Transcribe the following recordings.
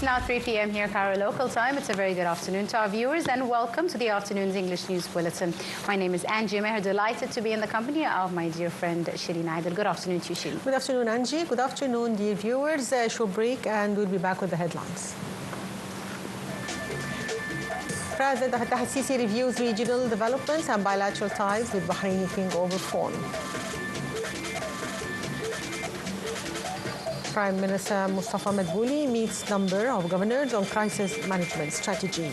Now 3 p.m. here, Cairo local time. It's a very good afternoon to our viewers and welcome to the afternoon's English News Bulletin. My name is Angie Meher, delighted to be in the company of my dear friend Shireen Aidel. Good afternoon to you, Shireen. Good afternoon, Angie. Good afternoon, dear viewers. Short break and we'll be back with the headlines. President Fattah al-Sisi reviews regional developments and bilateral ties with Bahraini king over phone. Prime Minister Mustafa Madbouli meets number of governors on crisis management strategy.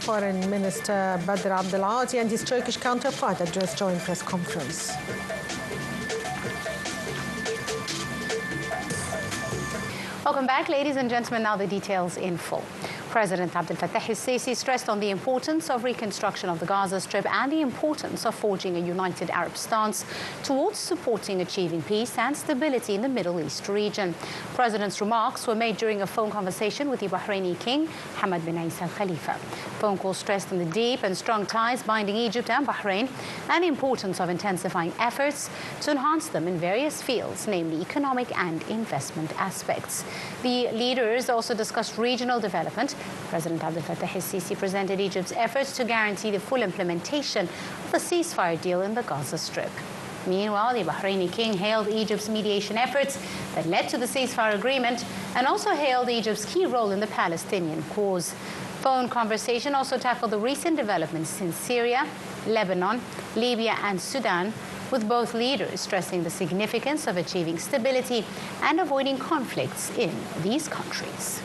Foreign Minister Badr Abdulati and his Turkish counterpart address joint press conference. Welcome back, ladies and gentlemen. Now the details in full. President Abdel Fattah al-Sisi stressed on the importance of reconstruction of the Gaza Strip and the importance of forging a united Arab stance towards supporting achieving peace and stability in the Middle East region. The President's remarks were made during a phone conversation with the Bahraini King, Hamad bin Isa Al Khalifa. The phone call stressed on the deep and strong ties binding Egypt and Bahrain and the importance of intensifying efforts to enhance them in various fields, namely economic and investment aspects. The leaders also discussed regional development. President Abdel Fattah al-Sisi presented Egypt's efforts to guarantee the full implementation of the ceasefire deal in the Gaza Strip. Meanwhile, the Bahraini king hailed Egypt's mediation efforts that led to the ceasefire agreement and also hailed Egypt's key role in the Palestinian cause. Phone conversation also tackled the recent developments in Syria, Lebanon, Libya and Sudan, with both leaders stressing the significance of achieving stability and avoiding conflicts in these countries.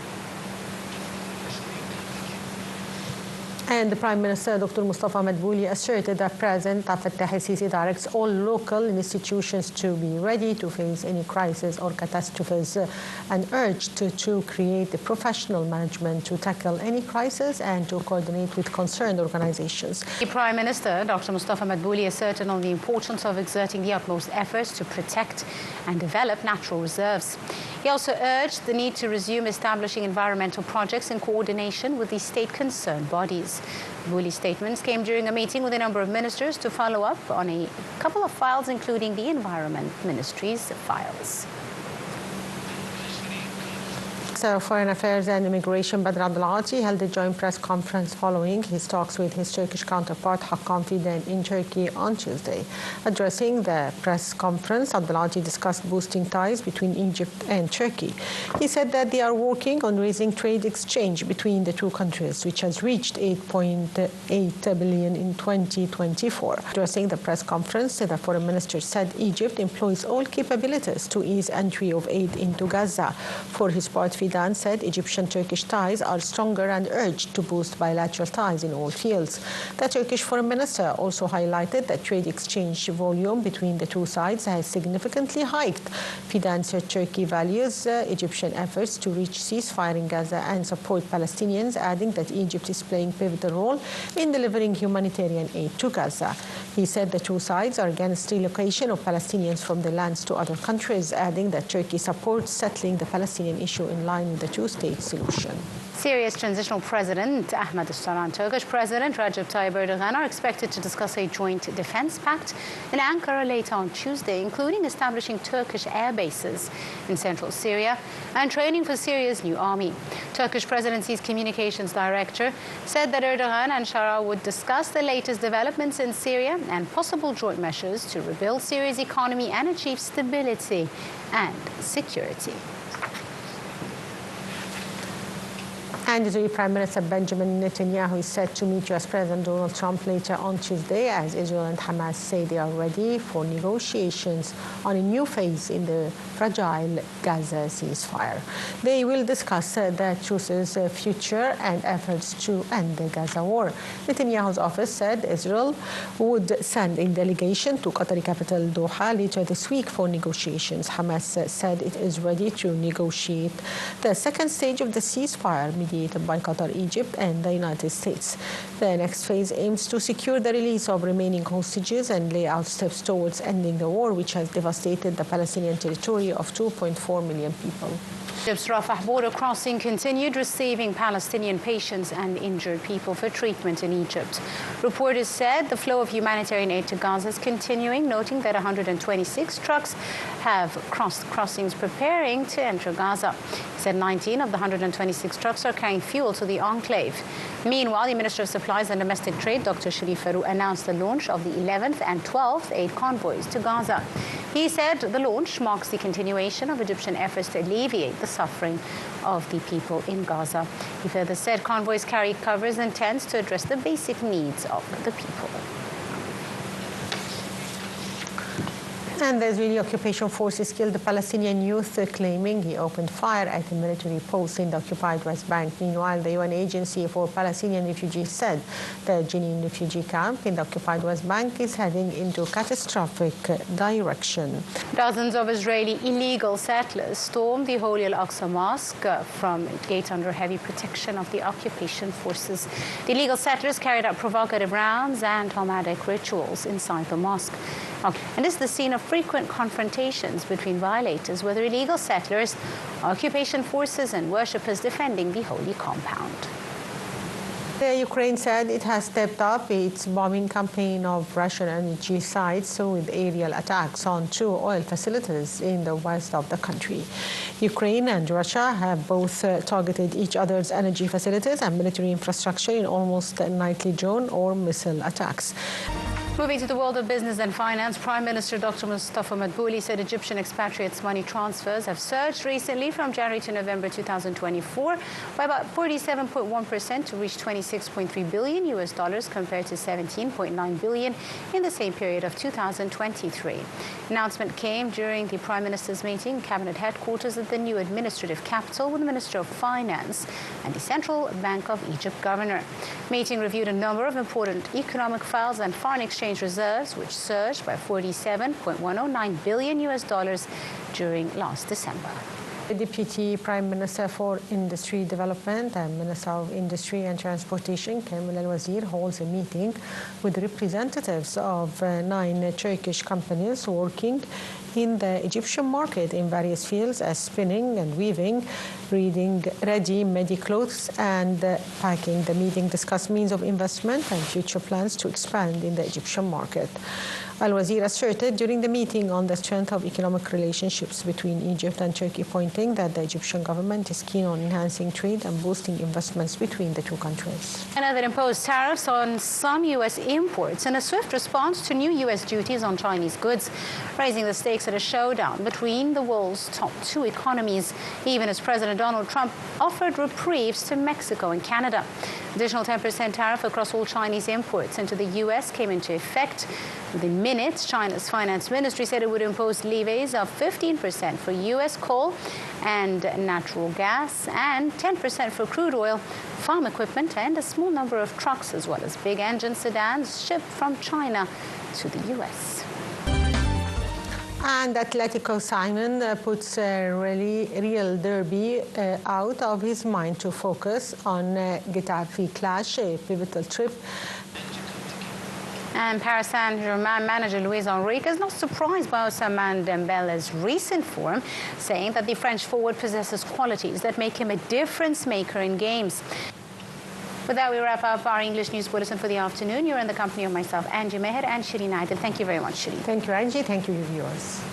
And the Prime Minister, Dr. Mustafa Madbouli, asserted that President Fattah al-Sisi directs all local institutions to be ready to face any crisis or catastrophes and urged to create a professional management to tackle any crisis and to coordinate with concerned organizations. The Prime Minister, Dr. Mustafa Madbouli, asserted on the importance of exerting the utmost efforts to protect and develop natural reserves. He also urged the need to resume establishing environmental projects in coordination with the state concerned bodies. Madbouli's statements came during a meeting with a number of ministers to follow up on a couple of files, including the Environment Ministry's files. Minister of Foreign Affairs and Immigration Badr Abdulati held a joint press conference following his talks with his Turkish counterpart Hakan Fidan in Turkey on Tuesday. Addressing the press conference, Abdulati discussed boosting ties between Egypt and Turkey. He said that they are working on raising trade exchange between the two countries, which has reached 8.8 billion in 2024. Addressing the press conference, the foreign minister said Egypt employs all capabilities to ease entry of aid into Gaza. For his part, Fidan said Egyptian-Turkish ties are stronger and urged to boost bilateral ties in all fields. The Turkish foreign minister also highlighted that trade exchange volume between the two sides has significantly hiked. Fidan said Turkey values Egyptian efforts to reach ceasefire in Gaza and support Palestinians, adding that Egypt is playing a pivotal role in delivering humanitarian aid to Gaza. He said the two sides are against relocation of Palestinians from their lands to other countries, adding that Turkey supports settling the Palestinian issue in line with the two-state solution. Syria's transitional president, Ahmed al-Sharaa, and Turkish President Recep Tayyip Erdogan are expected to discuss a joint defense pact in Ankara later on Tuesday, including establishing Turkish air bases in central Syria and training for Syria's new army. Turkish presidency's communications director said that Erdogan and Sharaa would discuss the latest developments in Syria and possible joint measures to rebuild Syria's economy and achieve stability and security. And Israeli Prime Minister Benjamin Netanyahu is set to meet U.S. President Donald Trump later on Tuesday as Israel and Hamas say they are ready for negotiations on a new phase in the fragile Gaza ceasefire. They will discuss the truce's future and efforts to end the Gaza war. Netanyahu's office said Israel would send a delegation to Qatari capital Doha later this week for negotiations. Hamas said it is ready to negotiate the second stage of the ceasefire mediated by Qatar, Egypt, and the United States. The next phase aims to secure the release of remaining hostages and lay out steps towards ending the war, which has devastated the Palestinian territory of 2.4 million people. Egypt's Rafah border crossing continued, receiving Palestinian patients and injured people for treatment in Egypt. Reporters said the flow of humanitarian aid to Gaza is continuing, noting that 126 trucks have crossed crossings preparing to enter Gaza. He said 19 of the 126 trucks are carrying fuel to the enclave. Meanwhile, the Minister of Supplies and Domestic Trade, Dr. Sharif Farouk, announced the launch of the 11th and 12th aid convoys to Gaza. He said the launch marks the continuation of Egyptian efforts to alleviate the suffering of the people in Gaza. He further said convoys carry covers and tents to address the basic needs of the people. And the Israeli occupation forces killed the Palestinian youth, claiming he opened fire at a military post in the occupied West Bank. Meanwhile, the UN Agency for Palestinian Refugees said the Jenin refugee camp in the occupied West Bank is heading into a catastrophic direction. Dozens of Israeli illegal settlers stormed the Holy Al-Aqsa Mosque from a gate under heavy protection of the occupation forces. The illegal settlers carried out provocative rounds and homadic rituals inside the mosque. And this is the scene of frequent confrontations between violators, whether illegal settlers, occupation forces, and worshippers defending the holy compound. The Ukraine said it has stepped up its bombing campaign of Russian energy sites with aerial attacks on two oil facilities in the west of the country. Ukraine and Russia have both targeted each other's energy facilities and military infrastructure in almost nightly drone or missile attacks. Moving to the world of business and finance, Prime Minister Dr. Mustafa Madbouli said Egyptian expatriates' money transfers have surged recently from January to November 2024 by about 47.1% to reach $26.3 billion compared to $17.9 billion in the same period of 2023. Announcement came during the Prime Minister's meeting in Cabinet headquarters at the new administrative capital with the Minister of Finance and the Central Bank of Egypt Governor. Meeting reviewed a number of important economic files and foreign exchange reserves, which surged by $47.109 billion during last December. The Deputy Prime Minister for Industry Development and Minister of Industry and Transportation, Kamil Al-Wazir, holds a meeting with representatives of 9 Turkish companies working in the Egyptian market in various fields as spinning and weaving, ready-made clothes and packing. The meeting discussed means of investment and future plans to expand in the Egyptian market. Al-Wazir asserted during the meeting on the strength of economic relationships between Egypt and Turkey, pointing that the Egyptian government is keen on enhancing trade and boosting investments between the two countries. Canada imposed tariffs on some U.S. imports in a swift response to new U.S. duties on Chinese goods, raising the stakes at a showdown between the world's top 2 economies, even as President Donald Trump offered reprieves to Mexico and Canada. Additional 10% tariff across all Chinese imports into the U.S. came into effect. Within minutes, China's finance ministry said it would impose levies of 15% for U.S. coal and natural gas and 10% for crude oil, farm equipment, and a small number of trucks, as well as big engine sedans shipped from China to the U.S. And Atletico Simon puts Real Derby out of his mind to focus on Getafe clash, a pivotal trip. And Paris Saint-Germain manager Luis Enrique is not surprised by Ousmane Dembele's recent form, saying that the French forward possesses qualities that make him a difference maker in games. With that, we wrap up our English News Bulletin for the afternoon. You're in the company of myself, Angie Meher, and Shireen Aidel. Thank you very much, Shireen. Thank you, Angie. Thank you, viewers.